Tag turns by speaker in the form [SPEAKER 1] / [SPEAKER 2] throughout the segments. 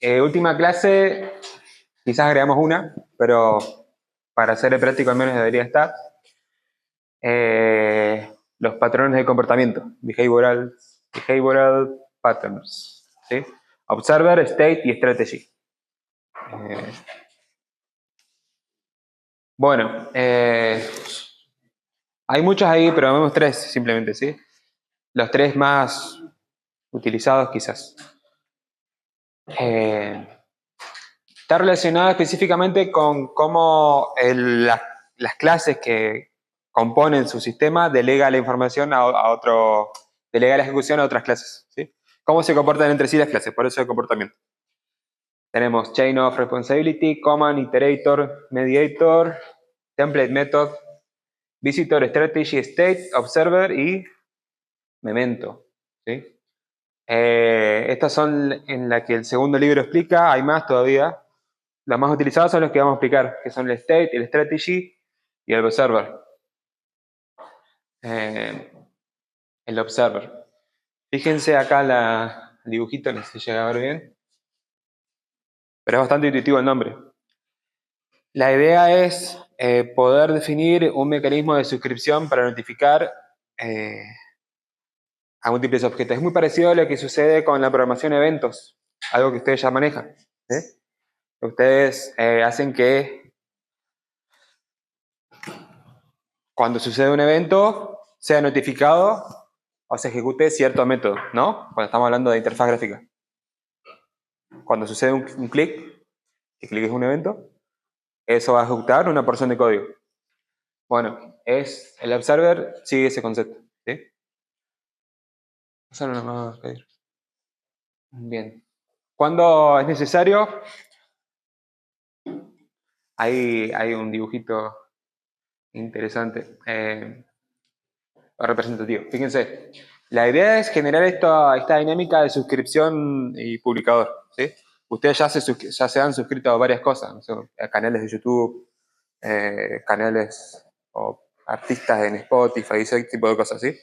[SPEAKER 1] Última clase, quizás agregamos una, pero para ser práctico al menos debería estar. Los patrones de comportamiento, behavioral patterns, ¿sí? Observer, state y strategy. Bueno, hay muchos ahí, pero vemos tres simplemente, ¿sí? Los tres más utilizados quizás. Está relacionado específicamente con cómo las clases que componen su sistema delega la información delega la ejecución a otras clases, ¿sí? ¿Cómo se comportan entre sí las clases? Por eso el comportamiento. Tenemos Chain of Responsibility, Command, Iterator, Mediator, Template Method, Visitor, Strategy, State, Observer y Memento, ¿sí? Estas son en las que el segundo libro explica, hay más todavía. Los más utilizados son los que vamos a explicar, que son el State, el Strategy y el Observer. El Observer. Fíjense acá el dibujito, no sé si llega a ver bien. Pero es bastante intuitivo el nombre. La idea es poder definir un mecanismo de suscripción para notificar a múltiples objetos. Es muy parecido a lo que sucede con la programación de eventos, algo que ustedes ya manejan. Ustedes hacen que cuando sucede un evento sea notificado o se ejecute cierto método, ¿no? Cuando estamos hablando de interfaz gráfica. Cuando sucede un clic, que clic es un evento, eso va a ejecutar una porción de código. Bueno, el observer sigue ese concepto, ¿sí? Eso no nos va a pedir. Bien. ¿Cuándo es necesario? Hay un dibujito interesante, representativo. Fíjense, la idea es generar esta dinámica de suscripción y publicador, ¿sí? Ustedes ya se han suscrito a varias cosas, no sé, a canales de YouTube, canales o artistas en Spotify, ese tipo de cosas, ¿sí?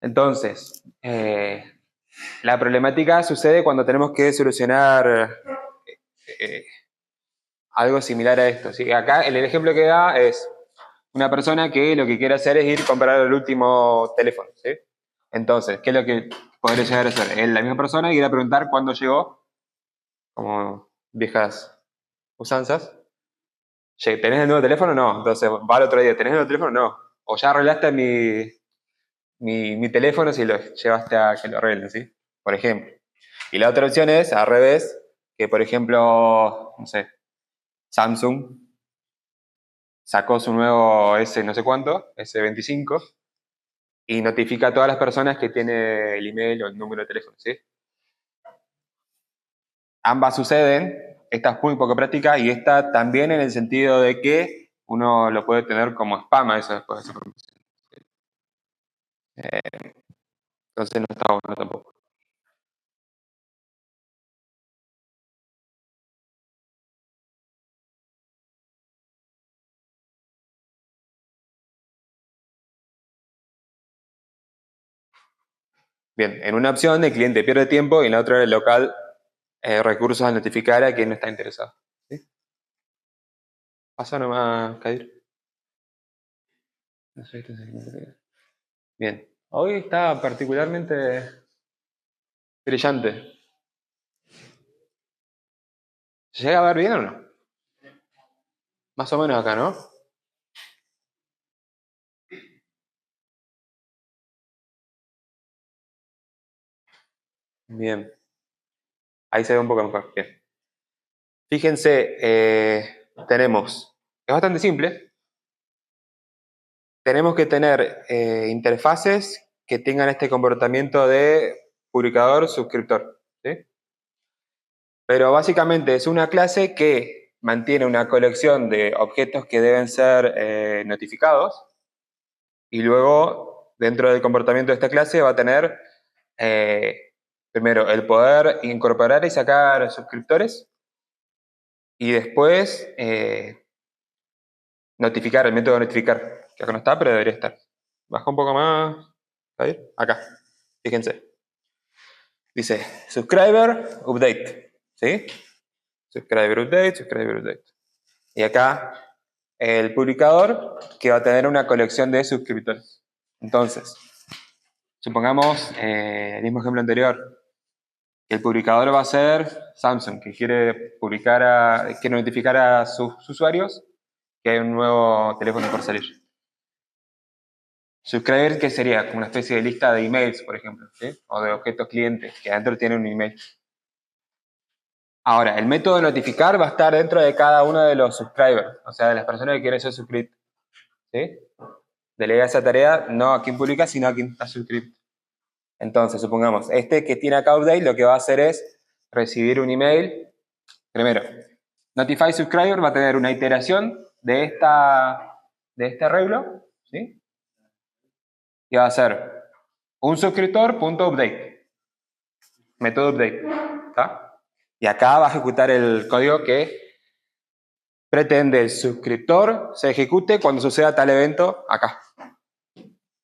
[SPEAKER 1] Entonces, la problemática sucede cuando tenemos que solucionar algo similar a esto, ¿sí? Acá el ejemplo que da es una persona que lo que quiere hacer es ir a comprar el último teléfono, ¿sí? Entonces, ¿qué es lo que podría llegar a hacer? Es la misma persona y ir a preguntar cuándo llegó, como viejas usanzas. ¿Tenés el nuevo teléfono? No. Entonces va al otro día, ¿tenés el nuevo teléfono? No. O ya arreglaste mi teléfono si lo llevaste a que lo arreglen, ¿sí? Por ejemplo. Y la otra opción es al revés, que por ejemplo, no sé, Samsung sacó su nuevo S no sé cuánto, S25, y notifica a todas las personas que tiene el email o el número de teléfono, ¿sí? Ambas suceden, esta es muy poco práctica y esta también en el sentido de que uno lo puede tener como spam a eso después de esa promoción. Entonces no está bueno tampoco. Bien, en una opción el cliente pierde tiempo y en la otra el local recursos a notificar a quien no está interesado, ¿sí? Pasa nomás, Kadir. Bien, hoy está particularmente brillante. ¿Se llega a ver bien o no? Más o menos acá, ¿no? Bien. Ahí se ve un poco mejor. Bien. Fíjense, es bastante simple. Tenemos que tener interfaces que tengan este comportamiento de publicador-suscriptor, ¿sí? Pero básicamente es una clase que mantiene una colección de objetos que deben ser notificados y luego dentro del comportamiento de esta clase va a tener primero el poder incorporar y sacar suscriptores y después notificar, el método de notificar, que acá no está pero debería estar. Baja un poco más, ahí, acá, fíjense. Dice subscriber update. ¿sí? Subscriber update, subscriber update. Y acá el publicador que va a tener una colección de suscriptores. Entonces, supongamos el mismo ejemplo anterior, que el publicador va a ser Samsung, que quiere quiere notificar a sus usuarios que hay un nuevo teléfono por salir. Subscriber, que sería como una especie de lista de emails, por ejemplo, ¿sí? O de objetos clientes, que adentro tienen un email. Ahora, el método de notificar va a estar dentro de cada uno de los subscribers, o sea, de las personas que quieren ser suscritos. ¿Sí? Delega esa tarea no a quien publica, sino a quien está suscrito. Entonces, supongamos, este que tiene acá update lo que va a hacer es recibir un email. Primero, Notify Subscriber va a tener una iteración de este arreglo, ¿sí? Y va a ser un suscriptor.update, método update, ¿está? Y acá va a ejecutar el código que pretende el suscriptor se ejecute cuando suceda tal evento acá.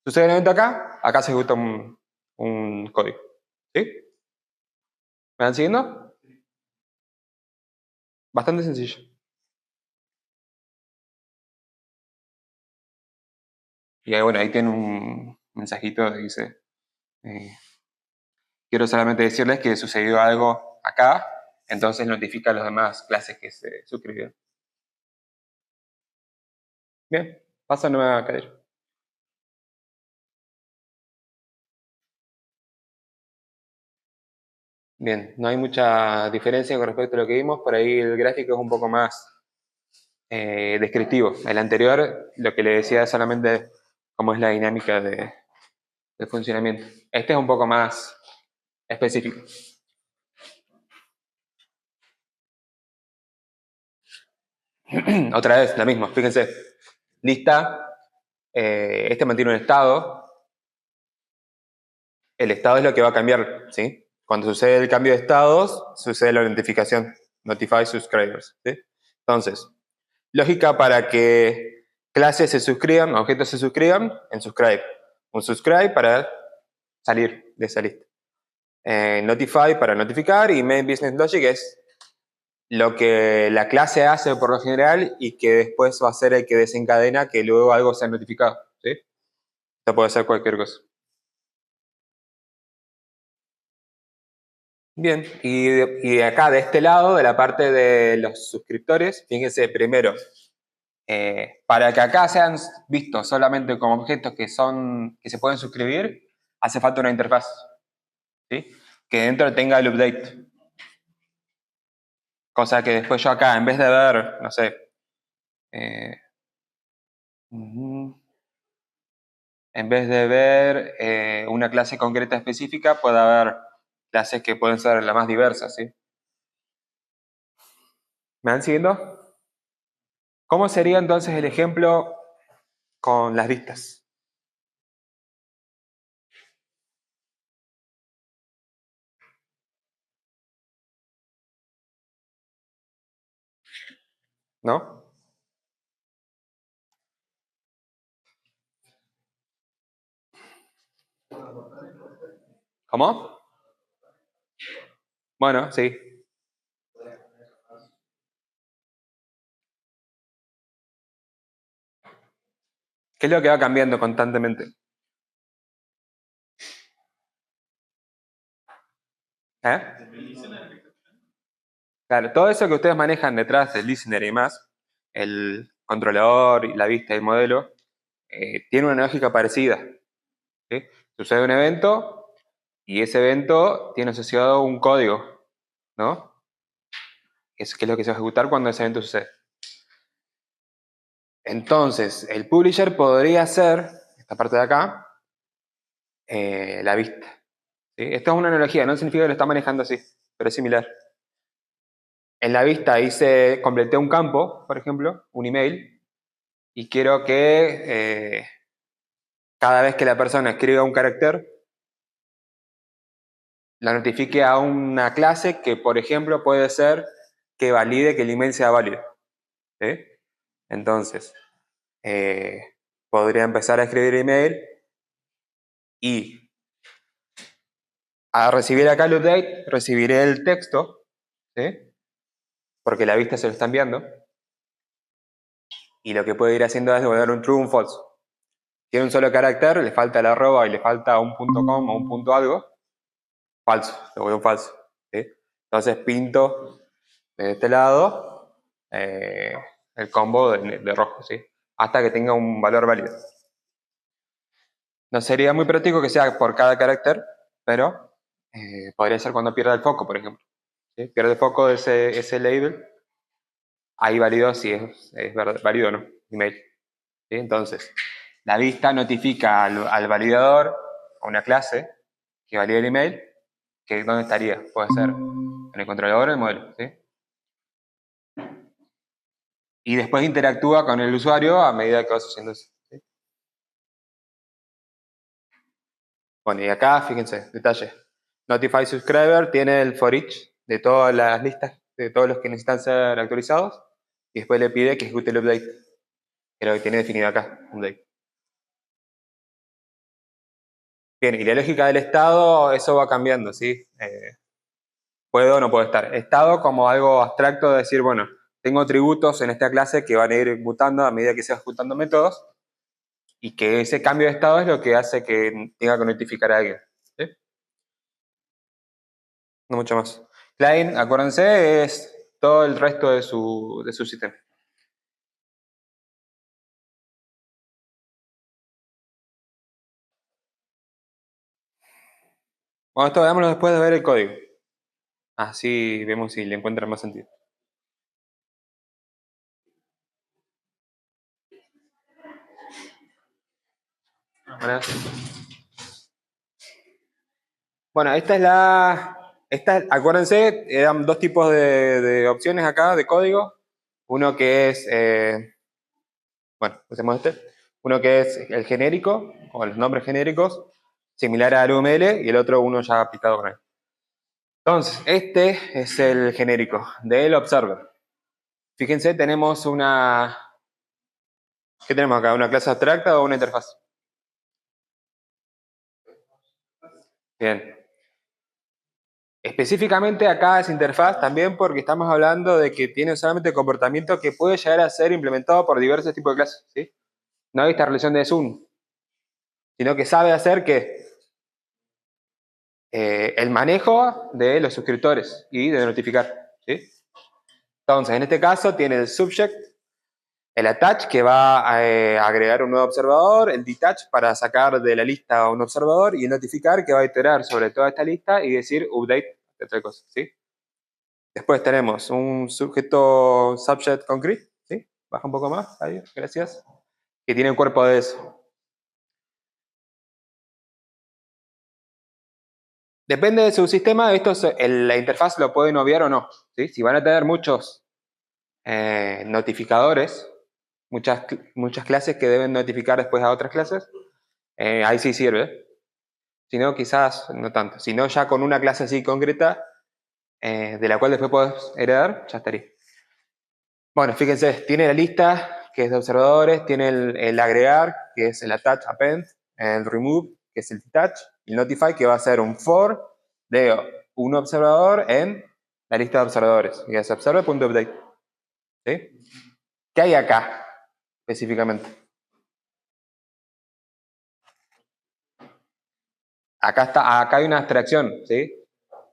[SPEAKER 1] Sucede un evento acá, acá se ejecuta un código. ¿Sí? ¿Me van siguiendo? Bastante sencillo. Y ahí, bueno, ahí tiene un mensajito que dice, quiero solamente decirles que sucedió algo acá, entonces notifica a las demás clases que se suscribieron. Bien, pasa, no me va a caer. Bien, no hay mucha diferencia con respecto a lo que vimos, por ahí el gráfico es un poco más descriptivo. El anterior, lo que le decía es solamente cómo es la dinámica de funcionamiento. Este es un poco más específico. Otra vez, la misma, fíjense. Lista, este mantiene un estado. El estado es lo que va a cambiar, ¿sí? Cuando sucede el cambio de estados, sucede la notificación, Notify Subscribers, ¿sí? Entonces, lógica para que clases se suscriban, objetos se suscriban, en subscribe. Un subscribe para salir de esa lista. Notify para notificar y main business logic es lo que la clase hace por lo general y que después va a ser el que desencadena que luego algo sea notificado, ¿sí? Esto puede ser cualquier cosa. Bien, y de acá, de este lado, de la parte de los suscriptores, fíjense primero, para que acá sean vistos solamente como objetos que se pueden suscribir, hace falta una interfaz, ¿sí? Que dentro tenga el update. Cosa que después yo acá, en vez de ver, no sé, en vez de ver una clase concreta específica, puede haber clases que pueden ser las más diversas, ¿sí? ¿Me van siguiendo? ¿Cómo sería entonces el ejemplo con las vistas? ¿No? ¿Cómo? Bueno, sí. ¿Qué es lo que va cambiando constantemente? ¿Eh? Claro, todo eso que ustedes manejan detrás del listener y más, el controlador y la vista y el modelo, tiene una lógica parecida, ¿sí? Sucede un evento y ese evento tiene asociado un código, ¿no? Que es lo que se va a ejecutar cuando ese evento sucede. Entonces, el publisher podría ser, esta parte de acá, la vista. ¿Sí? Esto es una analogía, no significa que lo está manejando así, pero es similar. En la vista completé un campo, por ejemplo, un email, y quiero que cada vez que la persona escriba un carácter, la notifique a una clase que, por ejemplo, puede ser que valide que el email sea válido. ¿Sí? Entonces, podría empezar a escribir email y a recibir acá el update, recibiré el texto ¿sí? Porque la vista se lo está enviando. Y lo que puede ir haciendo es devolver un true o un false. Tiene un solo carácter, le falta la arroba y le falta un punto com o un punto algo, falso, devuelve un falso. ¿Sí? Entonces pinto de este lado el combo de rojo, ¿sí? Hasta que tenga un valor válido. No sería muy práctico que sea por cada carácter, pero podría ser cuando pierda el foco, por ejemplo. ¿Sí? Pierde el foco de ese label, ahí valido si es válido o no, email. ¿Sí? Entonces, la vista notifica al validador, a una clase que valide el email, que dónde estaría. Puede ser en el controlador o el modelo. ¿Sí? Y después interactúa con el usuario a medida que vas haciendo eso. ¿Sí? Bueno, y acá, fíjense, detalle. Notify Subscriber tiene el for each de todas las listas, de todos los que necesitan ser actualizados, y después le pide que ejecute el update, que es lo que tiene definido acá, update. Bien, y la lógica del estado, eso va cambiando, ¿sí? Puedo o no puedo estar. Estado como algo abstracto de decir, bueno, tengo tributos en esta clase que van a ir mutando a medida que se van ejecutando métodos, y que ese cambio de estado es lo que hace que tenga que notificar a alguien. ¿Sí? No mucho más. Client, acuérdense, es todo el resto de su sistema. Bueno, esto veámoslo después de ver el código. Así vemos si le encuentran más sentido. Bueno, acuérdense, eran dos tipos de opciones acá de código. Uno que es, bueno, usemos este. Uno que es el genérico, o los nombres genéricos, similar al UML, y el otro uno ya aplicado con él. Entonces, este es el genérico del observer. Fíjense, tenemos una... ¿Qué tenemos acá? ¿Una clase abstracta o una interfaz? Bien. Específicamente acá es interfaz también porque estamos hablando de que tiene solamente comportamiento que puede llegar a ser implementado por diversos tipos de clases. ¿Sí? No hay esta relación de zoom, sino que sabe hacer que el manejo de los suscriptores y de notificar. ¿Sí? Entonces, en este caso tiene el subject, el attach que va a agregar un nuevo observador, el detach para sacar de la lista a un observador y el notificar que va a iterar sobre toda esta lista y decir update, otra cosa. ¿Sí? Después tenemos un sujeto subject concrete, ¿sí? Baja un poco más, ahí, gracias. Que tiene un cuerpo de eso. Depende de su sistema, la interfaz lo pueden obviar o no. ¿Sí? Si van a tener muchos notificadores, muchas clases que deben notificar después a otras clases, ahí sí sirve. Si no, quizás no tanto. Si no, ya con una clase así concreta, de la cual después puedes heredar, ya estaría. Bueno, fíjense, tiene la lista, que es de observadores, tiene el agregar, que es el attach append, el remove, que es el detach, y el notify, que va a ser un for de un observador en la lista de observadores, y es observer.update. ¿Sí? ¿Qué hay acá, específicamente? Acá hay una abstracción, ¿sí?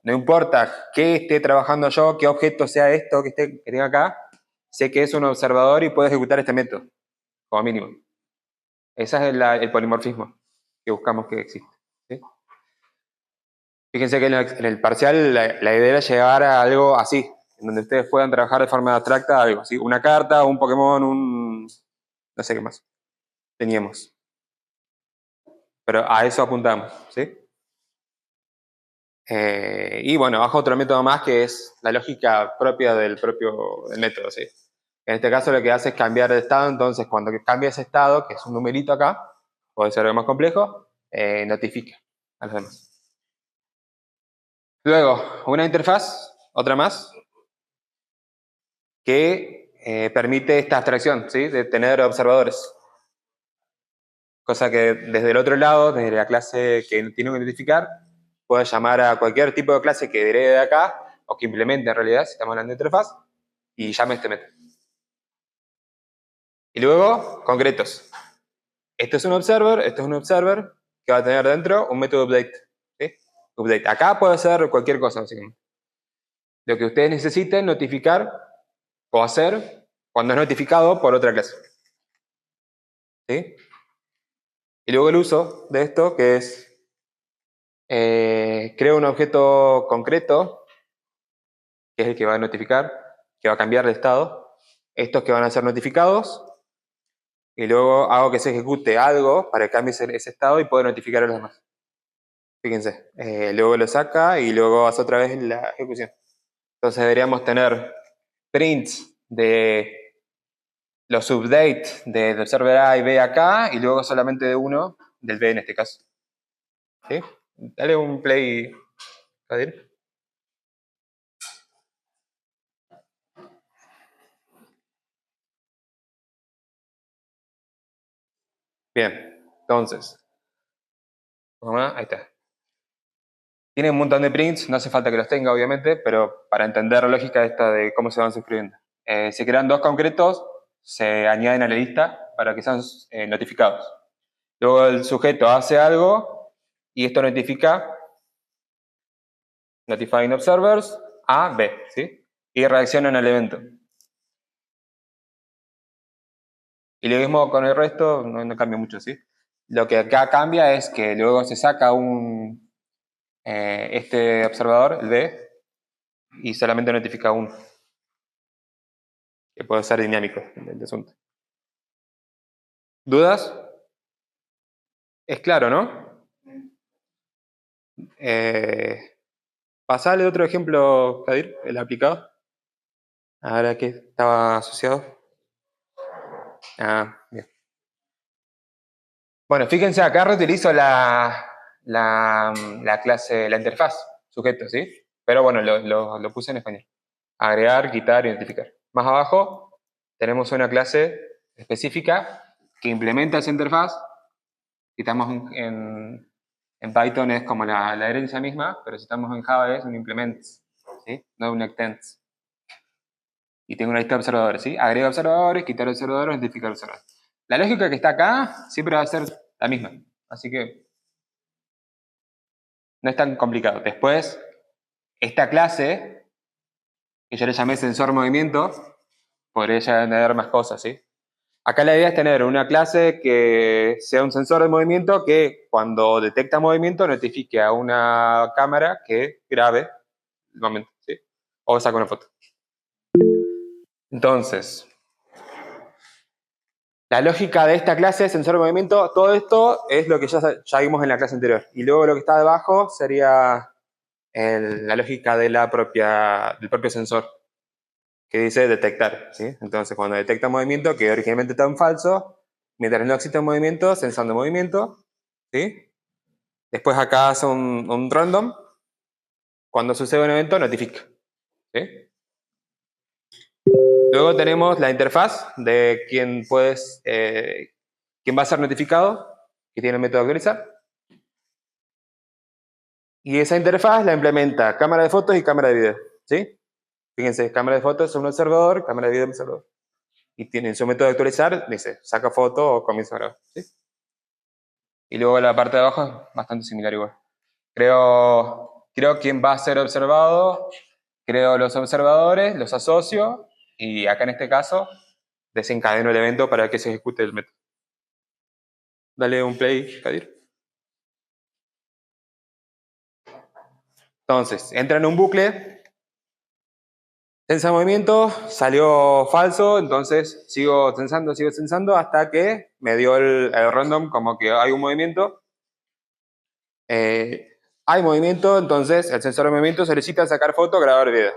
[SPEAKER 1] No importa qué esté trabajando yo, qué objeto sea esto que tenga acá, sé que es un observador y puedo ejecutar este método, como mínimo. Ese es el polimorfismo que buscamos que exista. ¿Sí? Fíjense que en el parcial la idea era llegar a algo así, en donde ustedes puedan trabajar de forma abstracta algo, ¿sí? Una carta, un Pokémon, no sé qué más teníamos. Pero a eso apuntamos, ¿sí? Y bueno, abajo otro método más que es la lógica propia del método, ¿sí? En este caso lo que hace es cambiar de estado, entonces cuando cambia ese estado, que es un numerito acá, puede ser algo más complejo, notifica a los demás. Luego, una interfaz, otra más, que permite esta abstracción, ¿sí? De tener observadores. Cosa que desde el otro lado, desde la clase que tiene que identificar, puede llamar a cualquier tipo de clase que derive de acá, o que implemente en realidad, si estamos hablando de interfaz, y llame este método. Y luego, concretos. Esto es un observer que va a tener dentro un método update. ¿Sí? Update. Acá puede ser cualquier cosa, básicamente. Lo que ustedes necesiten notificar o hacer cuando es notificado por otra clase. ¿Sí? Y luego el uso de esto, que es creo un objeto concreto, que es el que va a notificar, que va a cambiar de estado. Estos que van a ser notificados, y luego hago que se ejecute algo para que cambie ese estado y pueda notificar a los demás. Fíjense, luego lo saca y luego hace otra vez la ejecución. Entonces deberíamos tener prints de los updates del server A y B acá, y luego solamente de uno, del B en este caso. ¿Sí? Dale un play, Kadir. Bien, entonces, ahí está. Tiene un montón de prints, no hace falta que los tenga, obviamente, pero para entender la lógica esta de cómo se van suscribiendo. Se crean dos concretos, se añaden a la lista para que sean notificados. Luego el sujeto hace algo y esto notifica notifying observers a B, ¿sí? Y reaccionan al evento. Y lo mismo con el resto, no cambia mucho, ¿sí? Lo que acá cambia es que luego se saca este observador, el B, y solamente notifica uno, que puede ser dinámico el asunto. ¿Dudas? Es claro, ¿no? Pasale otro ejemplo, Kadir, el aplicado. Ahora que estaba asociado. Ah, bien. Bueno, fíjense, acá reutilizo la clase, la interfaz, sujeto, ¿sí? Pero bueno, lo puse en español. Agregar, quitar, identificar. Más abajo tenemos una clase específica que implementa esa interfaz. Si estamos en Python es como la herencia misma, pero si estamos en Java es un implement, ¿sí? No un extends. Y tengo una lista de observadores, ¿sí? Agrego observadores, quitar observadores, identificar observadores. La lógica que está acá siempre va a ser la misma. Así que no es tan complicado. Después, esta clase, que yo le llamé sensor movimiento, podría ya tener más cosas, ¿sí? Acá la idea es tener una clase que sea un sensor de movimiento que cuando detecta movimiento notifique a una cámara que grabe el momento, ¿sí? O saque una foto. Entonces, la lógica de esta clase de sensor de movimiento, todo esto es lo que ya vimos en la clase anterior. Y luego lo que está debajo sería la lógica de del propio sensor, que dice detectar, ¿sí? Entonces, cuando detecta movimiento, que originalmente está en falso, mientras no existe un movimiento, sensando movimiento, ¿sí? Después acá hace un random, cuando sucede un evento, notifica, ¿sí? Luego tenemos la interfaz de quién va a ser notificado, que tiene el método actualizar. Y esa interfaz la implementa cámara de fotos y cámara de video, ¿sí? Fíjense, cámara de fotos es un observador, cámara de video es un observador. Y tiene su método de actualizar, dice, saca foto o comienza a grabar, ¿sí? Y luego la parte de abajo es bastante similar igual. Creo quién va a ser observado, creo los observadores, los asocio, y acá en este caso desencadeno el evento para que se ejecute el método. Dale un play, Kadir. Entonces, entra en un bucle, tensa movimiento, salió falso, entonces sigo tensando hasta que me dio el random como que hay un movimiento. Hay movimiento, entonces el sensor de movimiento solicita sacar foto, grabar video.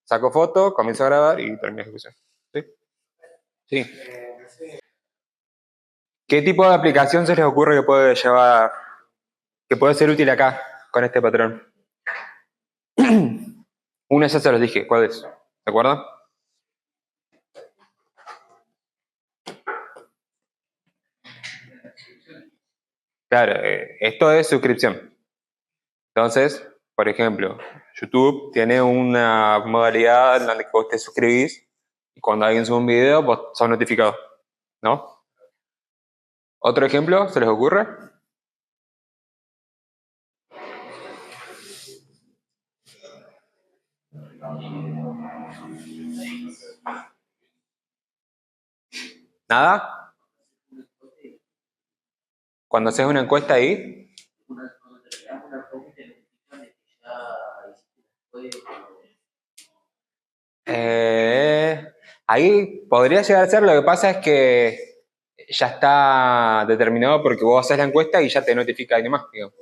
[SPEAKER 1] Saco foto, comienzo a grabar y termino la ejecución. ¿Sí? Sí. ¿Qué tipo de aplicación se les ocurre que puede ser útil acá con este patrón? Una ya se los dije, ¿cuál es? ¿De acuerdo? Claro, esto es suscripción. Entonces, Por ejemplo, YouTube tiene una modalidad en la que vos te suscribís y cuando alguien sube un video, vos sos notificado, ¿no? ¿Otro ejemplo? ¿Se les ocurre? ¿Nada? Cuando haces una encuesta ahí, ahí podría llegar a ser, lo que pasa es que ya está determinado porque vos haces la encuesta y ya te notifica ahí nomás, digamos.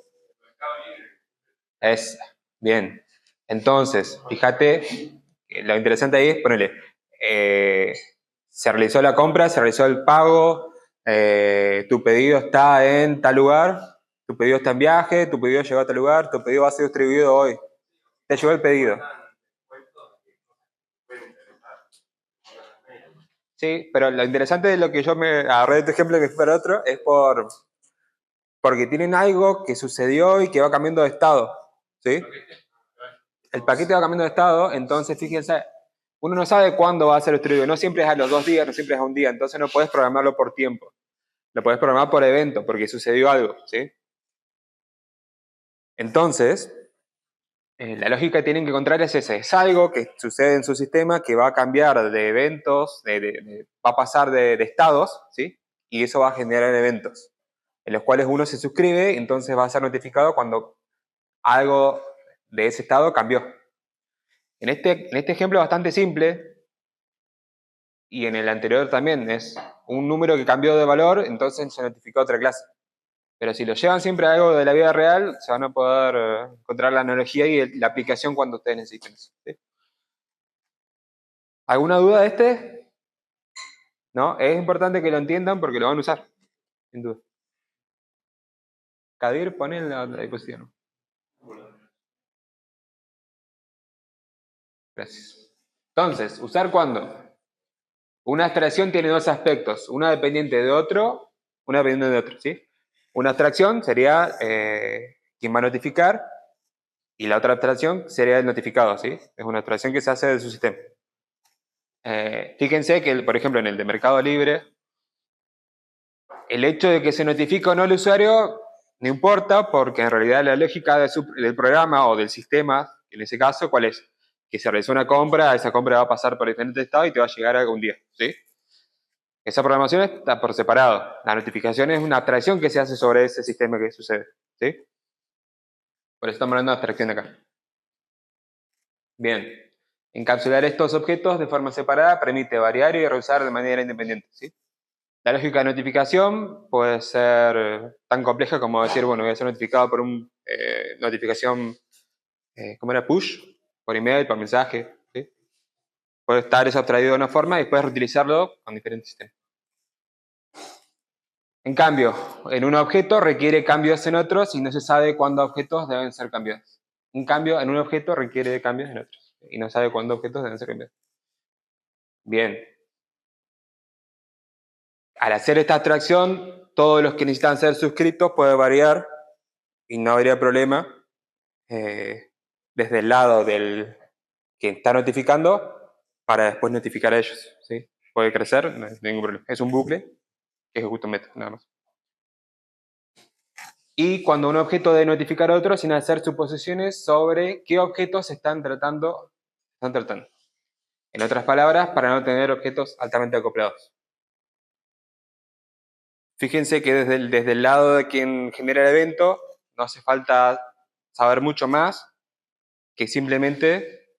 [SPEAKER 1] Es bien. Entonces, fíjate, lo interesante ahí es ponerle, se realizó la compra, se realizó el pago, tu pedido está en tal lugar, tu pedido está en viaje, tu pedido llegó a tal lugar, tu pedido va a ser distribuido hoy. Te llegó el pedido. Sí, pero lo interesante de lo que yo me agarré de este ejemplo que fue para otro es porque tienen algo que sucedió y que va cambiando de estado. ¿Sí? El paquete va cambiando de estado, entonces fíjense, uno no sabe cuándo va a ser distribuido, no siempre es a los 2 días, no siempre es a un día, entonces no puedes programarlo por tiempo, lo puedes programar por evento, porque sucedió algo, ¿sí? Entonces, la lógica que tienen que encontrar es esa, es algo que sucede en su sistema que va a cambiar de eventos, va a pasar de estados, ¿sí? Y eso va a generar eventos, en los cuales uno se suscribe, entonces va a ser notificado cuando algo de ese estado cambió. En este ejemplo bastante simple, y en el anterior también, es un número que cambió de valor, entonces se notificó otra clase. Pero si lo llevan siempre a algo de la vida real, se van a poder encontrar la analogía y la aplicación cuando ustedes necesiten eso. ¿Sí? ¿Alguna duda de este? ¿No? Es importante que lo entiendan porque lo van a usar, sin duda. Kadir, pone en la disposición. Gracias. Entonces, ¿usar cuándo? Una abstracción tiene dos aspectos, una dependiente de otro, una dependiente de otro, ¿sí? Una abstracción sería quien va a notificar y la otra abstracción sería el notificado, ¿sí? Es una abstracción que se hace de su sistema. Fíjense que, por ejemplo, en el de Mercado Libre, el hecho de que se notifique o no al usuario no importa porque en realidad la lógica del programa o del sistema, en ese caso, ¿cuál es? Que se realizó una compra, esa compra va a pasar por diferentes estados y te va a llegar algún día, ¿sí? Esa programación está por separado. La notificación es una abstracción que se hace sobre ese sistema que sucede, ¿sí? Por eso estamos hablando de abstracción acá. Bien. Encapsular estos objetos de forma separada permite variar y reusar de manera independiente, ¿sí? La lógica de notificación puede ser tan compleja como decir, bueno, voy a ser notificado por una notificación, ¿cómo era? Push, por email, por mensaje, ¿sí? Puede estar eso abstraído de una forma y puedes reutilizarlo con diferentes sistemas. En cambio, en un objeto requiere cambios en otros y no se sabe cuándo objetos deben ser cambiados. Un cambio en un objeto requiere cambios en otros y no sabe cuándo objetos deben ser cambiados. Bien. Al hacer esta abstracción, todos los que necesitan ser suscritos puede variar y no habría problema desde el lado del que está notificando para después notificar a ellos, ¿sí? Puede crecer, no hay ningún problema. Es un bucle que ejecuta un método, nada más. Y cuando un objeto debe notificar a otro sin hacer suposiciones sobre qué objetos se están tratando. En otras palabras, para no tener objetos altamente acoplados. Fíjense que desde el lado de quien genera el evento, no hace falta saber mucho más que simplemente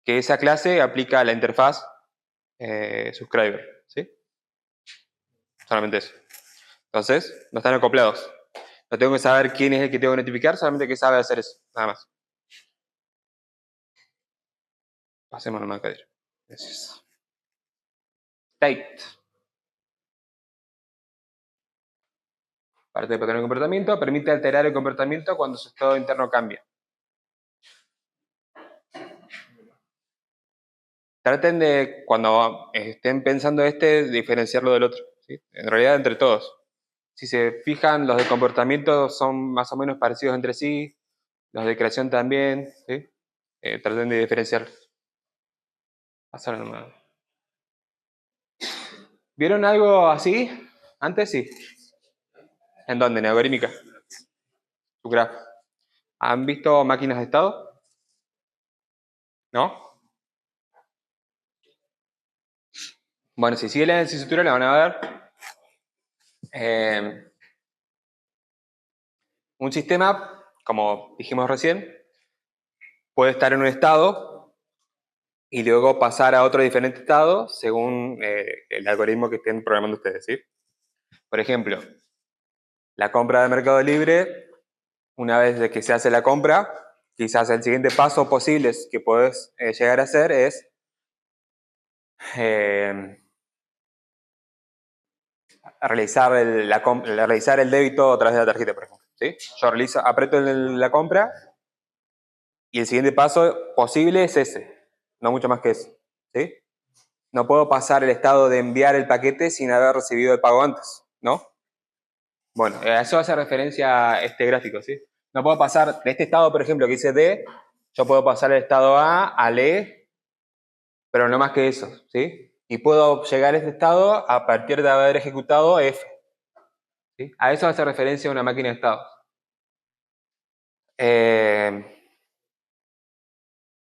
[SPEAKER 1] que esa clase aplica a la interfaz subscriber, ¿sí? Solamente eso. Entonces, no están acoplados. No tengo que saber quién es el que tengo que notificar, solamente que sabe hacer eso, nada más. Pasemos a la cadera. Gracias. State. Parte del patrón de comportamiento, permite alterar el comportamiento cuando su estado interno cambia. Traten de, cuando estén pensando diferenciarlo del otro, ¿sí? En realidad entre todos. Si se fijan, los de comportamiento son más o menos parecidos entre sí, Los de creación también, ¿sí? Traten de diferenciar. Pasar nomás. ¿Vieron algo así? Antes sí. ¿En dónde? En algorítmica. Su graph. ¿Han visto máquinas de estado? ¿No? Bueno, si siguen la licenciatura le van a ver un sistema, como dijimos recién, puede estar en un estado y luego pasar a otro diferente estado según el algoritmo que estén programando ustedes, ¿sí? Por ejemplo, la compra de Mercado Libre, una vez de que se hace la compra, quizás el siguiente paso posible que puedes llegar a hacer es realizar el débito a través de la tarjeta, por ejemplo, ¿sí? Yo aprieto la compra y el siguiente paso posible es ese, no mucho más que eso, ¿sí? No puedo pasar el estado de enviar el paquete sin haber recibido el pago antes, ¿no? Bueno, a eso hace referencia a este gráfico, ¿sí? No puedo pasar de este estado, por ejemplo, que dice D, yo puedo pasar el estado A al E, pero no más que eso, ¿sí? Y puedo llegar a este estado a partir de haber ejecutado F, ¿sí? A eso hace referencia una máquina de estados. Que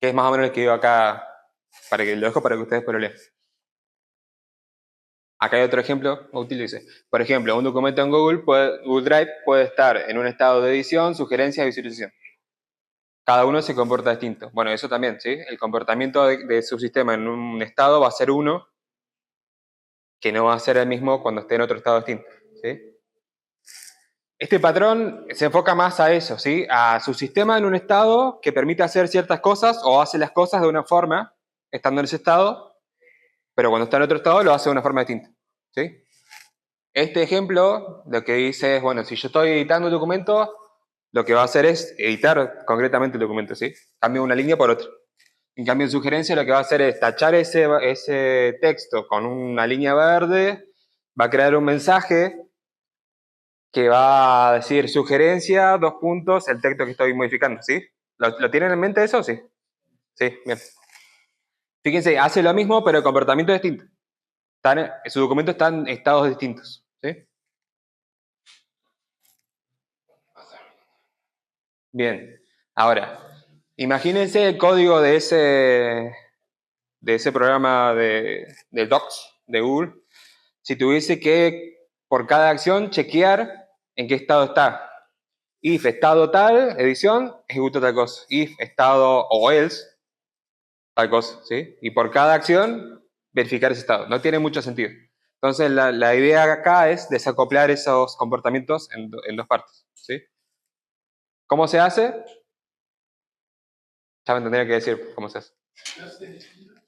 [SPEAKER 1] es más o menos el que digo acá, para que lo dejo para que ustedes lo lean. Acá hay otro ejemplo útil, dice, por ejemplo, un documento en Google Drive puede estar en un estado de edición, sugerencia y visualización. Cada uno se comporta distinto. Bueno, eso también, ¿sí? El comportamiento de su sistema en un estado va a ser uno, que no va a ser el mismo cuando esté en otro estado distinto, ¿sí? Este patrón se enfoca más a eso, ¿sí? A su sistema en un estado que permite hacer ciertas cosas o hace las cosas de una forma, estando en ese estado, pero cuando está en otro estado lo hace de una forma distinta, ¿sí? Este ejemplo lo que dice es, bueno, si yo estoy editando un documento, lo que va a hacer es editar concretamente el documento, ¿sí? Cambio una línea por otra. En cambio, en sugerencia lo que va a hacer es tachar ese texto con una línea verde, va a crear un mensaje que va a decir sugerencia, dos puntos, el texto que estoy modificando, ¿sí? ¿Lo tienen en mente eso? Sí. Sí, bien. Fíjense, hace lo mismo, pero el comportamiento es distinto. Su documento está en estados distintos, ¿sí? Bien. Ahora, imagínense el código de ese programa de Docs de Google, si tuviese que, por cada acción, chequear en qué estado está. If estado tal, edición, ejecuta tal cosa. If estado o else, tal cosa, ¿sí? Y por cada acción, verificar ese estado. No tiene mucho sentido. Entonces, la idea acá es desacoplar esos comportamientos en dos partes, ¿sí? ¿Cómo se hace? Ya me tendría que decir cómo se hace.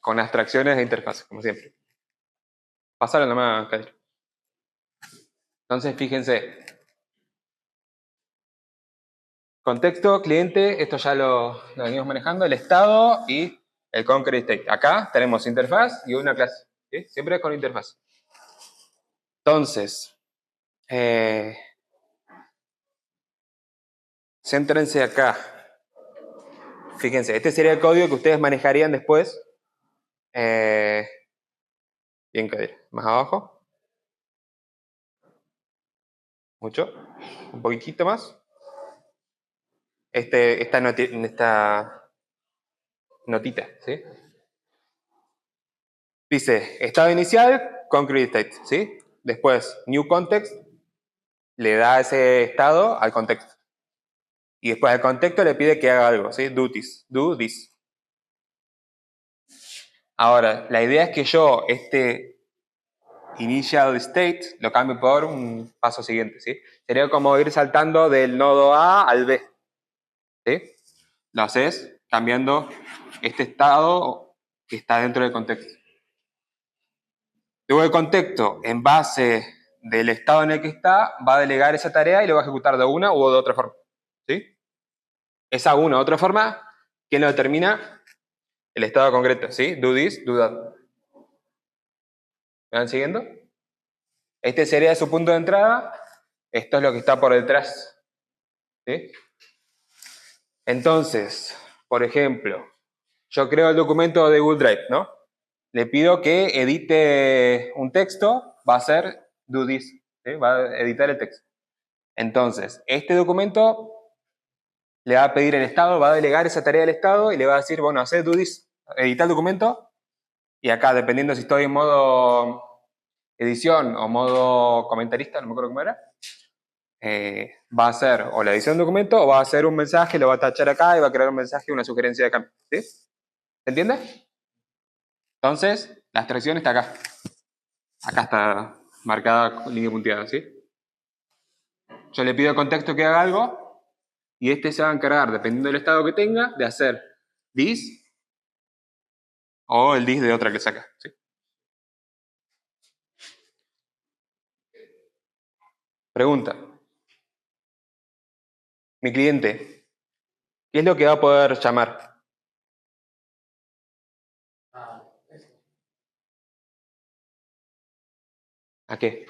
[SPEAKER 1] Con abstracciones de interfaz, como siempre. Pasarlo nomás, Kadir. Entonces, fíjense. Contexto, cliente, esto ya lo venimos manejando, el estado y el concrete state. Acá tenemos interfaz y una clase, ¿sí? Siempre con interfaz. Entonces, céntrense acá. Fíjense, este sería el código que ustedes manejarían después. Bien, Kadir. Más abajo. Mucho. Un poquitito más. Esta notita, ¿sí? Dice, estado inicial, concrete state, ¿sí? Después, new context, le da ese estado al contexto. Y después al contexto le pide que haga algo, ¿sí? Do this. Ahora, la idea es que yo este initial state lo cambie por un paso siguiente, ¿sí? Sería como ir saltando del nodo A al B, ¿sí? Lo haces cambiando este estado que está dentro del contexto. Luego el contexto, en base del estado en el que está, va a delegar esa tarea y lo va a ejecutar de una u de otra forma, ¿sí? Esa una u otra forma, ¿quién lo determina? El estado concreto, ¿sí? Do this, do that. ¿Me van siguiendo? Este sería su punto de entrada. Esto es lo que está por detrás, ¿sí? Entonces, por ejemplo, yo creo el documento de Google Drive, ¿no? Le pido que edite un texto, va a hacer do this, ¿sí? Va a editar el texto. Entonces, este documento le va a pedir el Estado, va a delegar esa tarea al Estado y le va a decir, bueno, hacer do this, editar el documento, y acá, dependiendo si estoy en modo edición o modo comentarista, no me acuerdo cómo era, va a hacer o la edición de documento o va a hacer un mensaje, lo va a tachar acá y va a crear un mensaje, una sugerencia de cambio. ¿Sí? ¿Se entiende? Entonces, la abstracción está acá. Acá está marcada con línea punteada, ¿sí? Yo le pido al contexto que haga algo y este se va a encargar, dependiendo del estado que tenga, de hacer this o el this de otra que saca. ¿Sí? Pregunta. Mi cliente, ¿qué es lo que va a poder llamar? ¿A qué?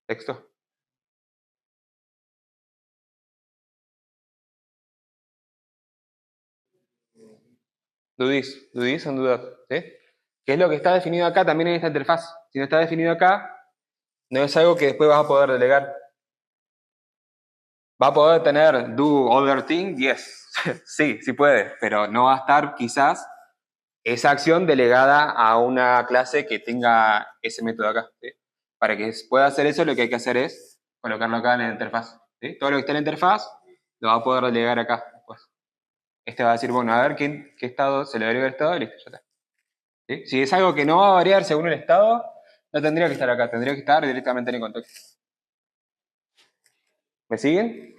[SPEAKER 1] ¿Texto? Do this and do that. ¿Sí? ¿Qué es lo que está definido acá también en esta interfaz? Si no está definido acá, no es algo que después vas a poder delegar. ¿Va a poder tener do other thing? Yes. Sí, sí puede, pero no va a estar quizás esa acción delegada a una clase que tenga ese método acá. ¿Sí? Para que pueda hacer eso, lo que hay que hacer es colocarlo acá en la interfaz. ¿Sí? Todo lo que está en la interfaz lo va a poder delegar acá después. Este va a decir, bueno, a ver qué estado se le agrega el estado y listo, ya está. ¿Sí? Si es algo que no va a variar según el estado, no tendría que estar acá, tendría que estar directamente en el contexto. ¿Me siguen?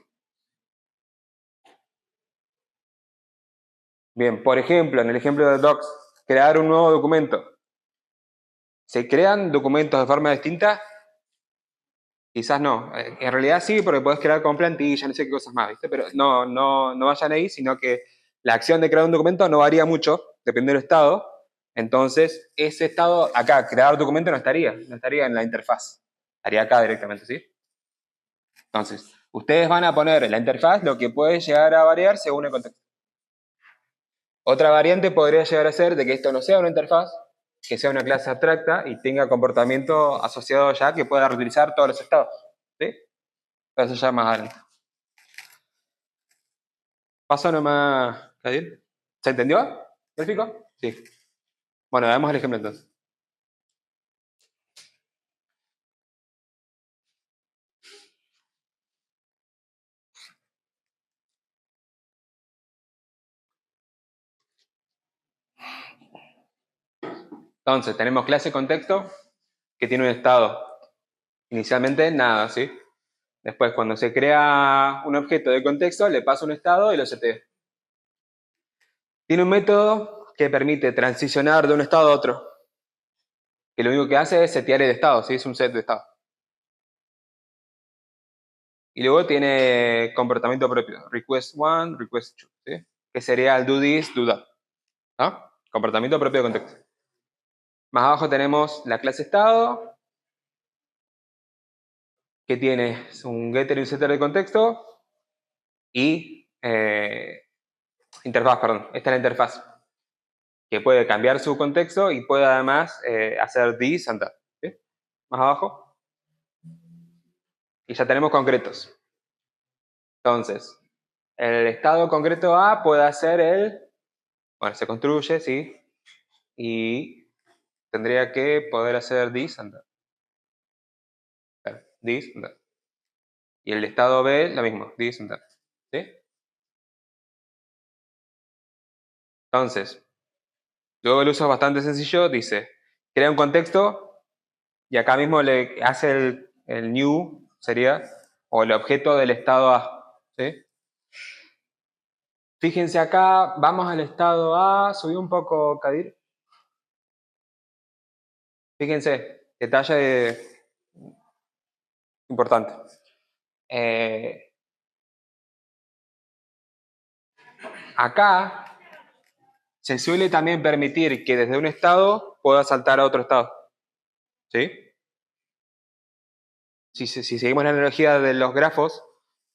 [SPEAKER 1] Bien, por ejemplo, en el ejemplo de Docs, crear un nuevo documento. ¿Se crean documentos de forma distinta? Quizás no. En realidad sí, porque puedes crear con plantilla, no sé qué cosas más, ¿viste? Pero no vayan ahí, sino que la acción de crear un documento no varía mucho, depende del estado. Entonces, ese estado, acá, crear documento no estaría en la interfaz. Estaría acá directamente, ¿sí? Entonces, ustedes van a poner en la interfaz lo que puede llegar a variar según el contexto. Otra variante podría llegar a ser de que esto no sea una interfaz, que sea una clase abstracta y tenga comportamiento asociado ya que pueda reutilizar todos los estados. ¿Sí? Eso ya más adelante. Paso nomás, Kadir. ¿Se entendió? ¿Gráfico? Sí. Bueno, veamos el ejemplo entonces. Entonces, tenemos clase contexto que tiene un estado. Inicialmente, nada, ¿sí? Después, cuando se crea un objeto de contexto, le pasa un estado y lo setea. Tiene un método que permite transicionar de un estado a otro. Que lo único que hace es setear el estado, ¿sí? Es un set de estado. Y luego tiene comportamiento propio. Request one, request two, ¿sí? Que sería el do this, do that. ¿No? Comportamiento propio de contexto. Más abajo tenemos la clase estado, que tiene un getter y un setter de contexto, y interfaz, perdón. Esta es la interfaz, que puede cambiar su contexto y puede además hacer this and that. ¿Sí? Más abajo. Y ya tenemos concretos. Entonces, el estado concreto A puede hacer bueno, se construye, ¿sí? Y tendría que poder hacer this and that. This and that. Y el estado B, lo mismo, this and that. ¿Sí? Entonces, luego el uso es bastante sencillo, dice, crea un contexto y acá mismo le hace el new, sería, o el objeto del estado A. ¿Sí? Fíjense acá, vamos al estado A, subí un poco, Kadir. Fíjense, detalle importante. Acá se suele también permitir que desde un estado pueda saltar a otro estado. ¿Sí? Si seguimos la analogía de los grafos,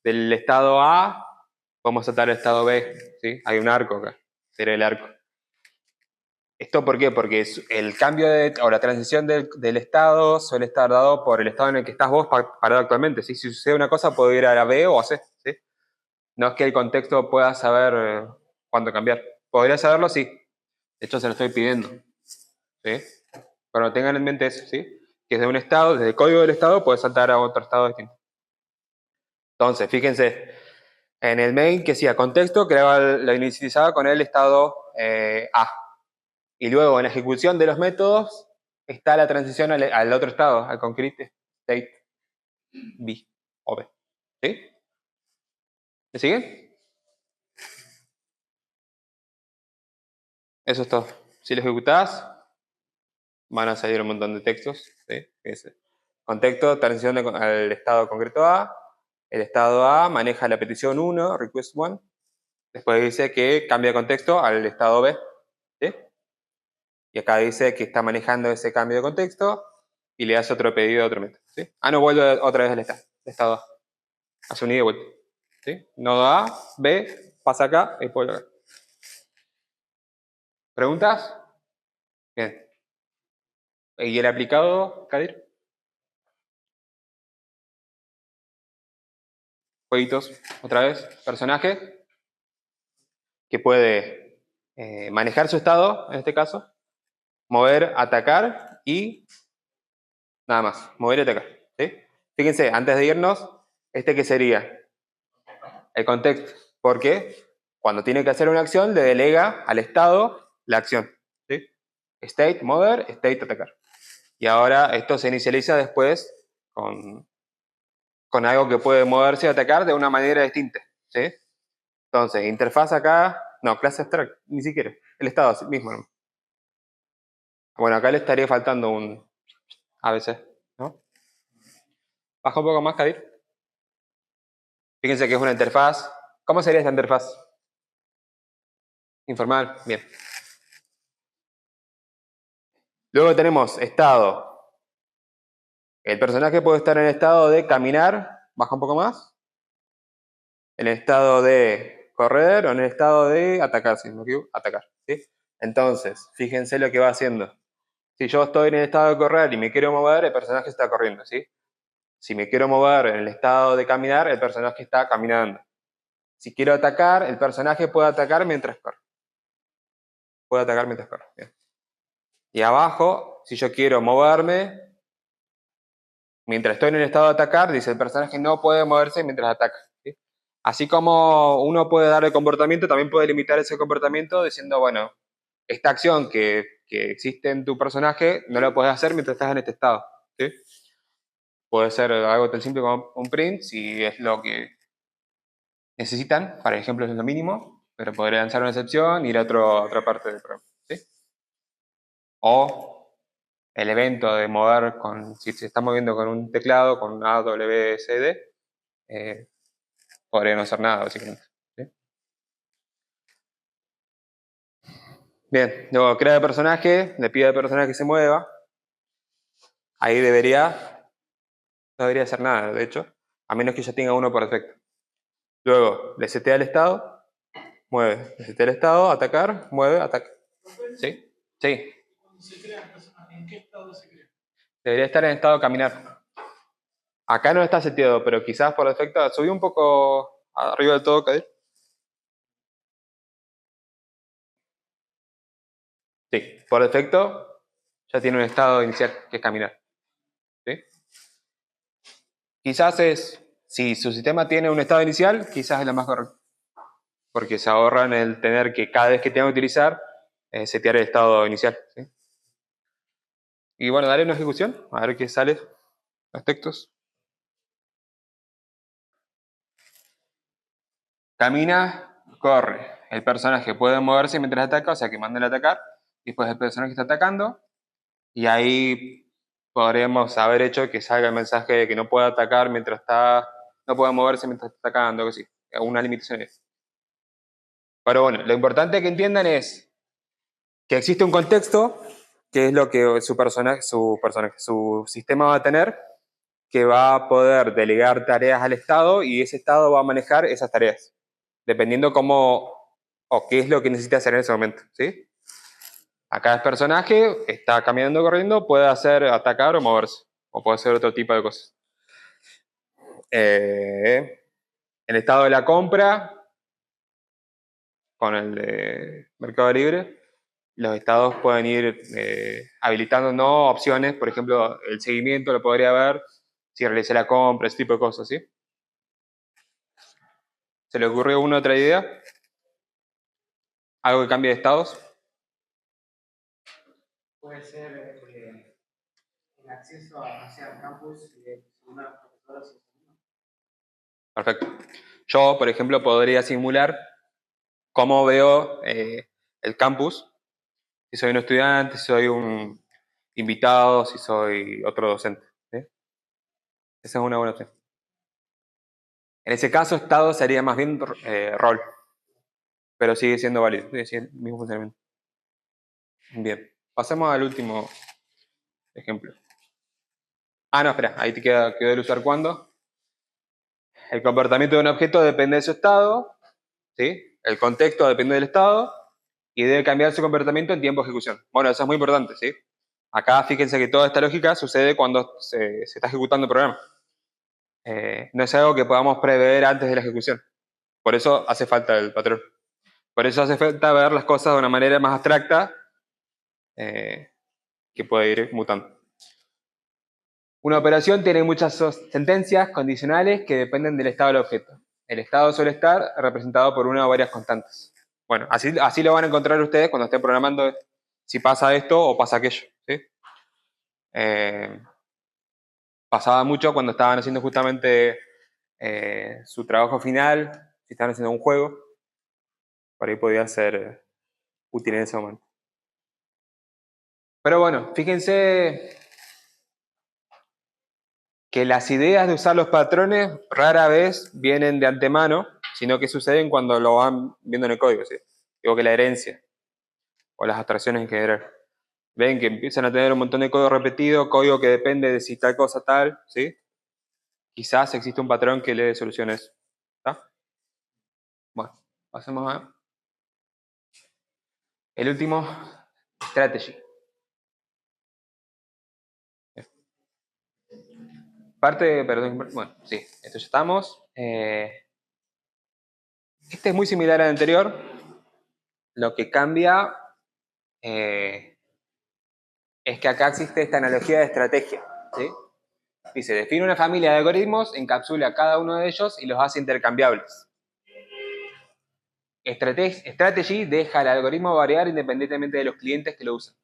[SPEAKER 1] del estado A podemos saltar al estado B, ¿sí? Hay un arco acá, sería el arco. ¿Esto por qué? Porque el cambio o la transición del estado suele estar dado por el estado en el que estás vos parado actualmente, ¿sí? Si sucede una cosa, puedo ir a la B o a C, ¿sí? No es que el contexto pueda saber cuándo cambiar. ¿Podría saberlo? Sí. De hecho, se lo estoy pidiendo, ¿sí? Pero tengan en mente eso, ¿sí? Que desde un estado, desde el código del estado, puedes saltar a otro estado distinto. Entonces, fíjense, en el main que decía contexto, lo inicializaba con el estado A. Y luego en la ejecución de los métodos está la transición al otro estado, al concrete state B o B. ¿Sí? ¿Me siguen? Eso es todo. Si lo ejecutás, van a salir un montón de textos. ¿Sí? Contexto, transición al estado concreto A. El estado A maneja la petición 1, request 1. Después dice que cambia de contexto al estado B. ¿Sí? Y acá dice que está manejando ese cambio de contexto y le hace otro pedido a otro método. ¿Sí? No vuelve otra vez al estado A. Hace un ida y vuelta. ¿Sí? Nodo A, B, pasa acá y vuelve acá. ¿Preguntas? Bien. ¿Y el aplicado, Kadir? Jueguitos, otra vez. Personaje que puede manejar su estado, en este caso, mover, atacar y nada más. Mover y atacar. ¿Sí? Fíjense, antes de irnos, que sería el contexto. ¿Por qué? Cuando tiene que hacer una acción, le delega al estado la acción. ¿Sí? State, mover, state, atacar. Y ahora esto se inicializa después con algo que puede moverse y atacar de una manera distinta. ¿Sí? Entonces, interfaz acá, no, clase abstract, ni siquiera, el estado mismo. ¿No? Bueno, acá le estaría faltando un ABC, ¿no? Baja un poco más, Kadir. Fíjense que es una interfaz. ¿Cómo sería esta interfaz? Informal, bien. Luego tenemos estado. El personaje puede estar en el estado de caminar, baja un poco más. En el estado de correr o en el estado de atacar, si no me equivoco, atacar. ¿Sí? Entonces, fíjense lo que va haciendo. Si yo estoy en el estado de correr y me quiero mover, el personaje está corriendo, ¿sí? Si me quiero mover en el estado de caminar, el personaje está caminando. Si quiero atacar, el personaje puede atacar mientras corre. Puede atacar mientras corre. Bien. Y abajo, si yo quiero moverme, mientras estoy en el estado de atacar, dice el personaje no puede moverse mientras ataca. ¿Sí? Así como uno puede darle comportamiento, también puede limitar ese comportamiento diciendo, bueno, esta acción que existe en tu personaje no la puedes hacer mientras estás en este estado. ¿Sí? Puede ser algo tan simple como un print, si es lo que necesitan, para ejemplo es lo mínimo, pero podría lanzar una excepción y ir a otra parte del programa. ¿Sí? O el evento de mover, si se está moviendo con un teclado, con A, W, C, D, podría no hacer nada, básicamente. ¿Sí? Bien, luego crea el personaje, le pide al personaje que se mueva. Ahí no debería hacer nada, de hecho, a menos que ya tenga uno por defecto. Luego, le setea el estado, mueve. Le setea el estado, atacar, mueve, ataca. ¿Sí? Sí. ¿En qué estado se crea? Debería estar en estado de caminar. Acá no está seteado, pero quizás por defecto. Subí un poco arriba del todo, Kadir. Sí, por defecto ya tiene un estado inicial, que es caminar. ¿Sí? Quizás si su sistema tiene un estado inicial, quizás es lo más correcto. Porque se ahorran el tener que cada vez que tenga que utilizar, setear el estado inicial. ¿Sí? Y bueno, daré una ejecución, a ver qué sale los textos. Camina, corre. El personaje puede moverse mientras ataca, o sea que manda el atacar. Y después el personaje está atacando. Y ahí podremos haber hecho que salga el mensaje de que no puede atacar mientras no puede moverse mientras está atacando, que sí. Una limitación es. Pero bueno, lo importante que entiendan es que existe un contexto, que es lo que su sistema va a tener, que va a poder delegar tareas al Estado y ese Estado va a manejar esas tareas. dependiendo cómo o qué es lo que necesita hacer en ese momento, ¿sí? Acá el personaje está caminando, corriendo, puede hacer atacar o moverse, o puede hacer otro tipo de cosas. El estado de la compra, con el de Mercado Libre, los estados pueden ir habilitando no opciones, por ejemplo, el seguimiento lo podría ver si realicé la compra, ese tipo de cosas, ¿sí? ¿Se le ocurrió una otra idea? ¿Algo que cambie de estados?
[SPEAKER 2] Puede ser el acceso hacia campus de una profesora.
[SPEAKER 1] Perfecto. Yo, por ejemplo, podría simular cómo veo el campus, si soy un estudiante, si soy un invitado, si soy otro docente, ¿sí? Esa es una buena opción. En ese caso, estado sería más bien rol, pero sigue siendo válido, sigue siendo el mismo funcionamiento. Bien, pasemos al último ejemplo. Ah, no, espera, ahí te quedó el usar cuando. El comportamiento de un objeto depende de su estado, ¿sí? El contexto depende del estado y debe cambiar su comportamiento en tiempo de ejecución. Bueno, eso es muy importante, ¿sí? Acá fíjense que toda esta lógica sucede cuando se está ejecutando el programa. No es algo que podamos prever antes de la ejecución. Por eso hace falta el patrón. Por eso hace falta ver las cosas de una manera más abstracta que puede ir mutando. Una operación tiene muchas sentencias condicionales que dependen del estado del objeto. El estado suele estar representado por una o varias constantes. Bueno, así lo van a encontrar ustedes cuando estén programando si pasa esto o pasa aquello, ¿sí? Pasaba mucho cuando estaban haciendo justamente su trabajo final, si estaban haciendo un juego, por ahí podía ser útil en ese momento. Pero bueno, fíjense que las ideas de usar los patrones rara vez vienen de antemano, sino que suceden cuando lo van viendo en el código, ¿sí? Digo que la herencia o las abstracciones en general. Ven que empiezan a tener un montón de código repetido, código que depende de si tal cosa tal, ¿sí? Quizás existe un patrón que le dé soluciones. ¿Está? Bueno, pasemos a el último, strategy. Perdón, bueno, sí, esto ya estamos. Este es muy similar al anterior. Lo que cambia es que acá existe esta analogía de estrategia, ¿sí? Dice, define una familia de algoritmos, encapsula cada uno de ellos y los hace intercambiables. Strategy deja al algoritmo variar independientemente de los clientes que lo usan.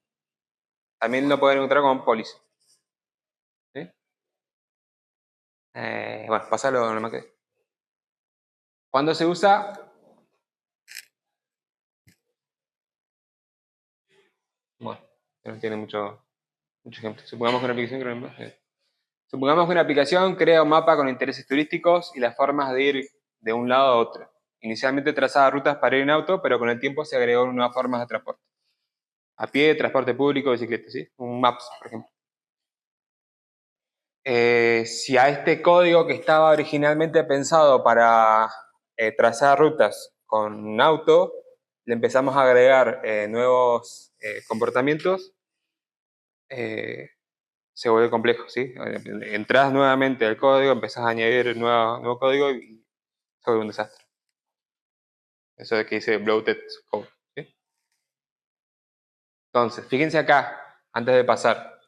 [SPEAKER 1] También lo pueden encontrar con policy. ¿Sí? Bueno, pasalo nomás que. ¿Cuándo se usa? Bueno, no tiene mucho ejemplo. Supongamos que una aplicación crea un mapa con intereses turísticos y las formas de ir de un lado a otro. Inicialmente trazaba rutas para ir en auto, pero con el tiempo se agregó nuevas formas de transporte. A pie, transporte público, bicicleta, ¿sí? Un Maps, por ejemplo. Si a este código que estaba originalmente pensado para trazar rutas con auto, le empezamos a agregar nuevos comportamientos, se vuelve complejo, ¿sí? Entras nuevamente al código, empezás a añadir nuevo código y se vuelve un desastre. Eso es que dice bloated code, ¿sí? Entonces, fíjense acá, antes de pasar.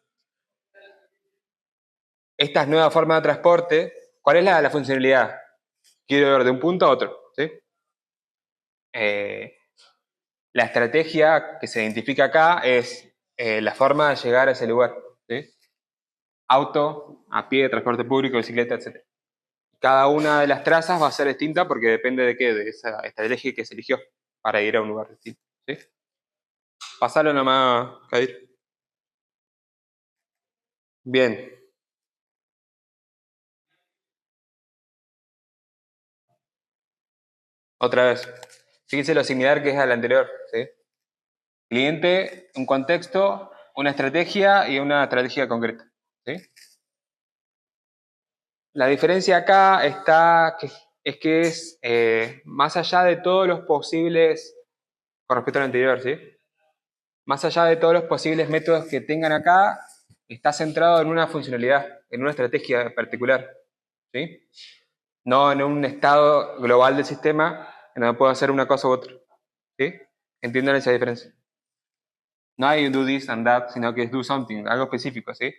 [SPEAKER 1] Estas nuevas formas de transporte, ¿cuál es la funcionalidad? Quiero ir de un punto a otro, ¿sí? La estrategia que se identifica acá es la forma de llegar a ese lugar, ¿sí? Auto, a pie, transporte público, bicicleta, etc. Cada una de las trazas va a ser distinta porque depende de qué, de esa estrategia que se eligió para ir a un lugar distinto, ¿sí? Pasalo nomás, Kadir. Bien. Otra vez. Fíjense lo similar que es al anterior, ¿sí? Cliente, un contexto, una estrategia y una estrategia concreta, ¿sí? La diferencia acá está que es que es más allá de todos los posibles, con respecto al anterior, ¿sí? Más allá de todos los posibles métodos que tengan acá, está centrado en una funcionalidad, en una estrategia particular, ¿sí? No en un estado global del sistema en donde puedo hacer una cosa u otra, ¿sí? Entiendan esa diferencia. No hay do this and that, sino que es do something, algo específico, ¿sí?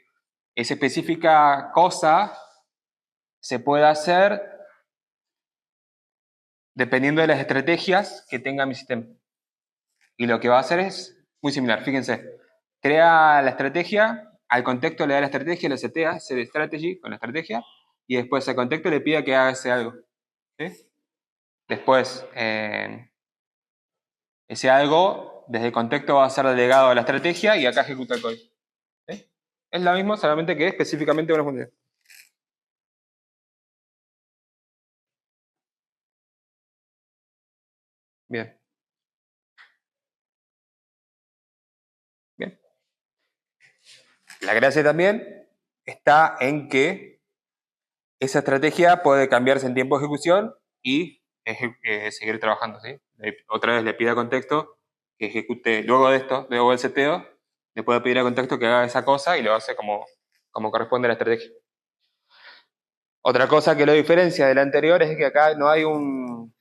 [SPEAKER 1] Esa específica cosa se puede hacer dependiendo de las estrategias que tenga mi sistema. Y lo que va a hacer es muy similar, fíjense. Crea la estrategia, al contexto le da la estrategia, le setea, set strategy con la estrategia, y después al contexto le pide que haga ese algo, ¿sí? Después, ese algo, desde el contexto va a ser delegado a la estrategia y acá ejecuta el código, ¿sí? Es lo mismo, solamente que específicamente una función. Bien. Bien. La gracia también está en que esa estrategia puede cambiarse en tiempo de ejecución y seguir trabajando, ¿sí? Otra vez le pide a contexto que ejecute, luego de esto, luego del seteo, le puede pedir a contexto que haga esa cosa y lo hace como corresponde a la estrategia. Otra cosa que lo diferencia del anterior es que acá no hay un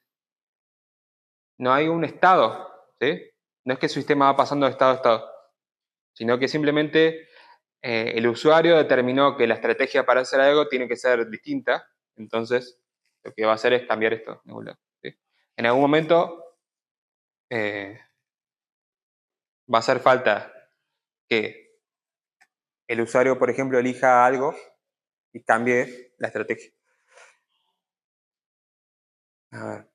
[SPEAKER 1] estado, ¿sí? No es que el sistema va pasando de estado a estado, sino que simplemente el usuario determinó que la estrategia para hacer algo tiene que ser distinta, entonces lo que va a hacer es cambiar esto. ¿Sí? En algún momento va a hacer falta que el usuario, por ejemplo, elija algo y cambie la estrategia. A ver,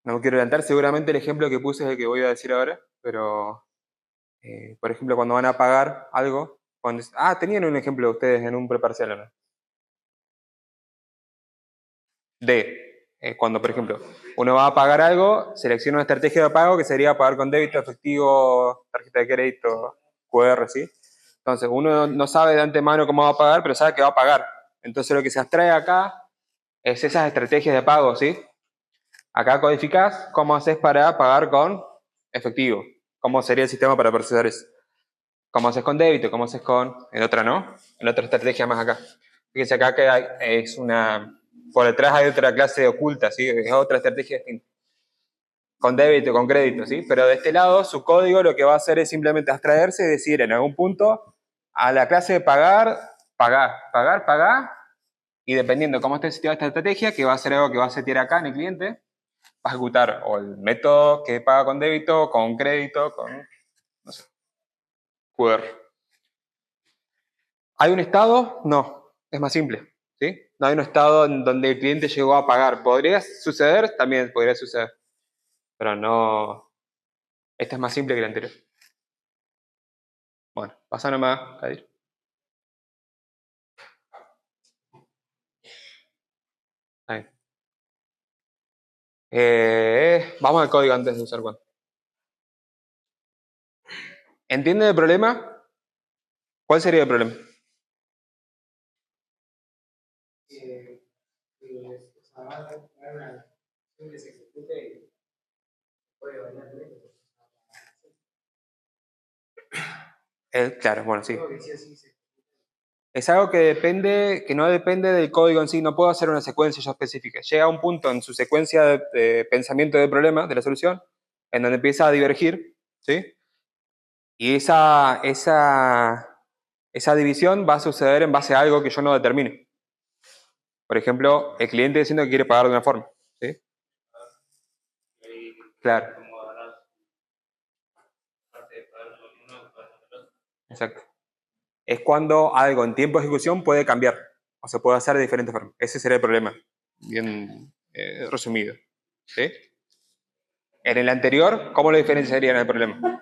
[SPEAKER 1] no me quiero adelantar, seguramente el ejemplo que puse es el que voy a decir ahora, pero por ejemplo, cuando van a pagar algo, tenían un ejemplo ustedes en un preparcial, ¿no? Cuando, por ejemplo, uno va a pagar algo, selecciona una estrategia de pago que sería pagar con débito, efectivo, tarjeta de crédito, QR, ¿sí? Entonces, uno no sabe de antemano cómo va a pagar, pero sabe que va a pagar. Entonces, lo que se abstrae acá es esas estrategias de pago, ¿sí? Acá codificás cómo haces para pagar con efectivo, cómo sería el sistema para procesar eso. Cómo haces con débito, cómo haces con... En otra no, en otra estrategia más acá. Fíjense acá que es una... Por detrás hay otra clase oculta, ¿sí? Es otra estrategia distinta. Con débito, con crédito, ¿sí? Pero de este lado, su código lo que va a hacer es simplemente abstraerse y decir en algún punto a la clase de pagar, pagar, y dependiendo cómo esté seteada esta estrategia, que va a ser algo que va a setear acá en el cliente, va a ejecutar o el método que paga con débito, con crédito, con, no sé, QR. ¿Hay un estado? No, es más simple, ¿sí? No hay un estado en donde el cliente llegó a pagar. ¿Podría suceder? También podría suceder, pero no, este es más simple que el anterior. Bueno, pasa nomás, Kadir. Ahí. Vamos al código antes de usar cuando. ¿Entienden el problema? ¿Cuál sería el problema? Claro, bueno, sí. Es algo que depende, que no depende del código en sí, no puedo hacer una secuencia yo específica. Llega a un punto en su secuencia de pensamiento del problema, de la solución, en donde empieza a divergir, ¿sí? Y esa división va a suceder en base a algo que yo no determine. Por ejemplo, el cliente diciendo que quiere pagar de una forma, ¿sí? Claro. Exacto. Es cuando algo en tiempo de ejecución puede cambiar, o se puede hacer de diferentes formas. Ese sería el problema, bien resumido, ¿sí? En el anterior, ¿cómo lo diferenciarían el problema?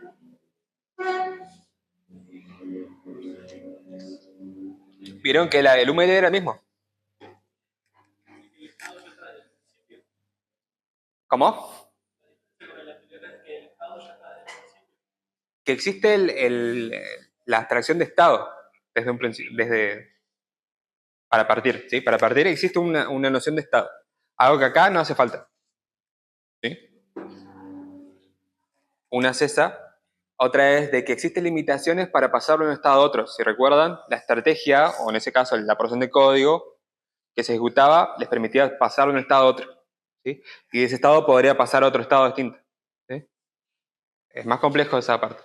[SPEAKER 1] Vieron que el UML era el mismo. ¿Cómo? Que existe la abstracción de estado desde un principio, para partir, ¿sí? Para partir existe una noción de estado. Algo que acá no hace falta. ¿Sí? Una es esa. Otra es de que existen limitaciones para pasarlo de un estado a otro. Si recuerdan, la estrategia, o en ese caso la porción de código que se ejecutaba, les permitía pasarlo de un estado a otro. ¿Sí? Y de ese estado podría pasar a otro estado distinto. ¿Sí? Es más complejo esa parte.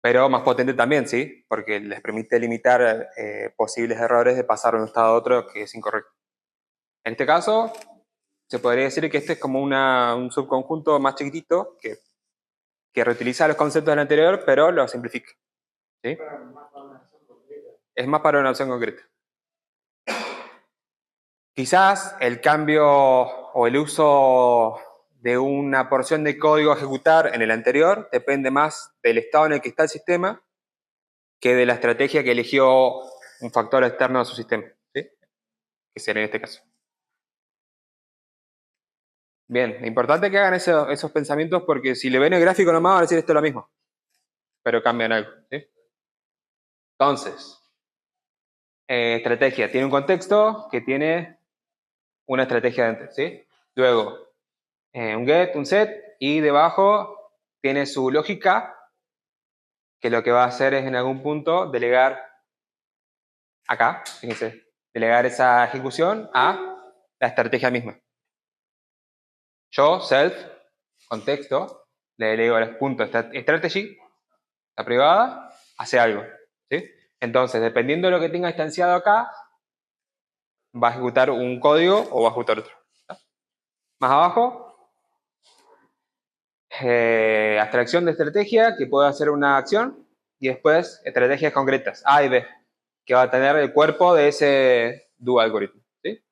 [SPEAKER 1] Pero más potente también, ¿sí? Porque les permite limitar posibles errores de pasar de un estado a otro que es incorrecto. En este caso, se podría decir que este es como un subconjunto más chiquitito que reutiliza los conceptos del anterior, pero lo simplifica. ¿Sí? Es más para una opción concreta. Quizás el cambio o el uso de una porción de código a ejecutar en el anterior depende más del estado en el que está el sistema que de la estrategia que eligió un factor externo a su sistema, ¿sí? Que sería en este caso. Bien, importante que hagan esos pensamientos porque si le ven el gráfico nomás van a decir esto es lo mismo, pero cambian algo. ¿Sí? Entonces, estrategia tiene un contexto que tiene una estrategia dentro, ¿sí? Luego, un get, un set, y debajo tiene su lógica, que lo que va a hacer es en algún punto delegar acá, fíjense, delegar esa ejecución a la estrategia misma. Yo, self, contexto, le delego al punto strategy, la privada, hace algo, ¿sí? Entonces, dependiendo de lo que tenga instanciado acá, va a ejecutar un código o va a ejecutar otro. ¿Está? Más abajo, abstracción de estrategia, que puede hacer una acción, y después estrategias concretas, A y B, que va a tener el cuerpo de ese do algoritmo. ¿Sí?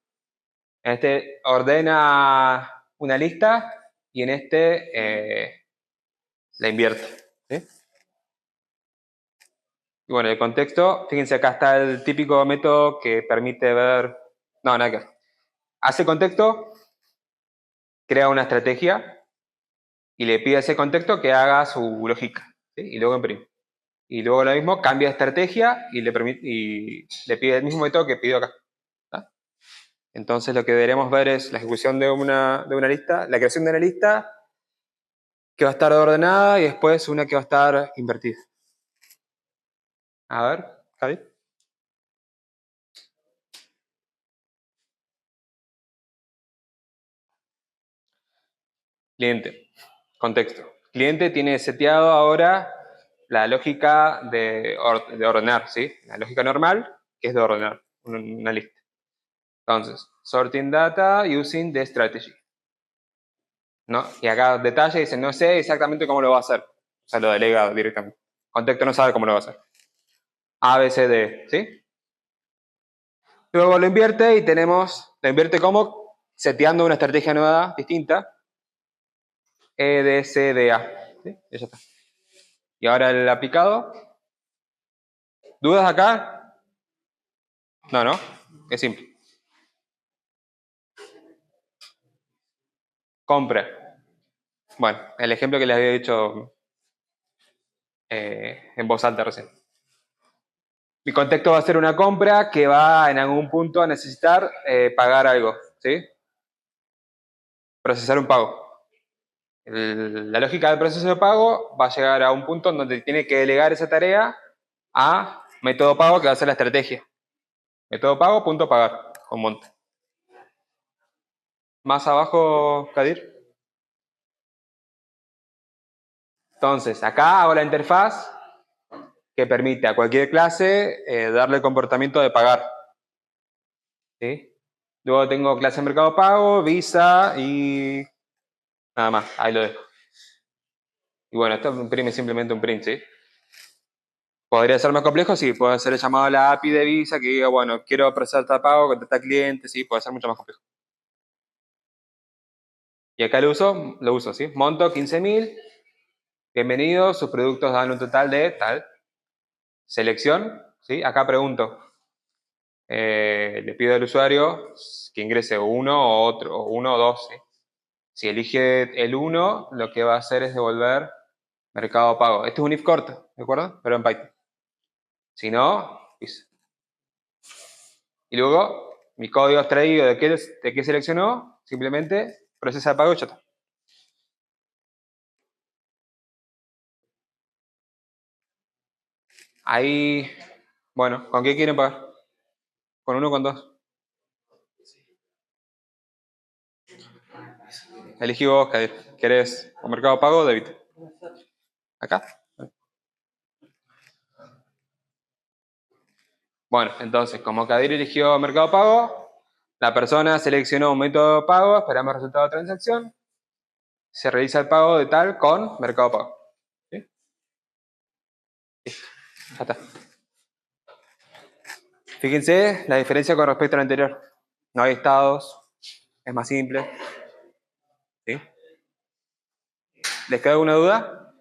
[SPEAKER 1] En este ordena una lista y en este la invierte. ¿Sí? Y bueno, el contexto, fíjense acá está el típico método que permite ver... No, nada que ver. Hace contexto, crea una estrategia y le pide a ese contexto que haga su lógica. ¿Sí? Y luego imprime. Y luego lo mismo, cambia de estrategia y le pide el mismo método que pidió acá. ¿Tá? Entonces lo que deberemos ver es la ejecución de una lista, la creación de una lista que va a estar ordenada y después una que va a estar invertida. A ver, Javi. Cliente, contexto. Cliente tiene seteado ahora la lógica de ordenar, ¿sí? La lógica normal, que es de ordenar una lista. Entonces, sorting data using the strategy. ¿No? Y acá detalle dice, no sé exactamente cómo lo va a hacer. O sea, lo delega directamente. Contexto no sabe cómo lo va a hacer. A, B, C, D, ¿sí? Luego lo invierte y lo invierte como seteando una estrategia nueva, distinta. E, D, C, D, A. ¿Sí? Y ya está. Y ahora el aplicado. ¿Dudas acá? No, ¿no? Es simple. Compra. Bueno, el ejemplo que les había dicho en voz alta recién. Mi contexto va a ser una compra que va en algún punto a necesitar pagar algo, ¿sí? Procesar un pago. La lógica del proceso de pago va a llegar a un punto en donde tiene que delegar esa tarea a método pago, que va a ser la estrategia. Método pago, punto pagar, con monte. Más abajo, Kadir. Entonces, acá hago la interfaz que permite a cualquier clase darle el comportamiento de pagar. ¿Sí? Luego tengo clase de mercado pago, Visa y nada más. Ahí lo dejo. Y bueno, esto imprime simplemente un print, ¿sí? ¿Podría ser más complejo? Sí, puede ser el llamado a la API de Visa que diga, bueno, quiero procesar tal pago, contactar cliente, sí, puede ser mucho más complejo. Y acá lo uso, ¿sí? Monto 15.000, bienvenido, sus productos dan un total de tal. Selección, ¿sí? Acá pregunto, le pido al usuario que ingrese uno o otro, o uno o dos, ¿sí? Si elige el 1, lo que va a hacer es devolver mercado pago. Este es un if corto, ¿de acuerdo? Pero en Python. Si no, Visa. Y luego mi código extraído de qué seleccionó, simplemente procesa el pago y ya está. Ahí, bueno, ¿con qué quieren pagar? ¿Con uno o con dos? Elegí vos, Kadir. ¿Querés con Mercado Pago o débito? ¿Acá? Bueno, entonces, como Kadir eligió Mercado Pago, la persona seleccionó un método de pago, esperamos el resultado de transacción, se realiza el pago de tal con Mercado Pago. ¿Sí? Listo, ya está. Fíjense la diferencia con respecto al anterior. No hay estados, es más simple. ¿Sí? ¿Les queda alguna duda?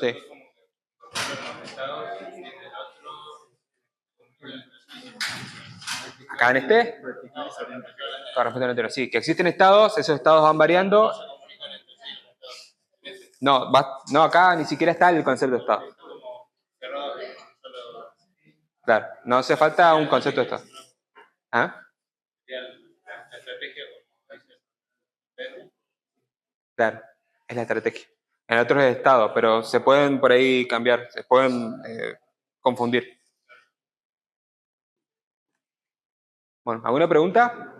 [SPEAKER 1] Sí. Acá en este, con respecto al anterior, sí, que existen estados, esos estados van variando. No, no, acá ni siquiera está el concepto de estado. Claro, no hace falta un concepto de estado. ¿Ah? Claro, es la estrategia. En otros es estado, pero se pueden por ahí cambiar, se pueden confundir. Bueno, ¿alguna pregunta?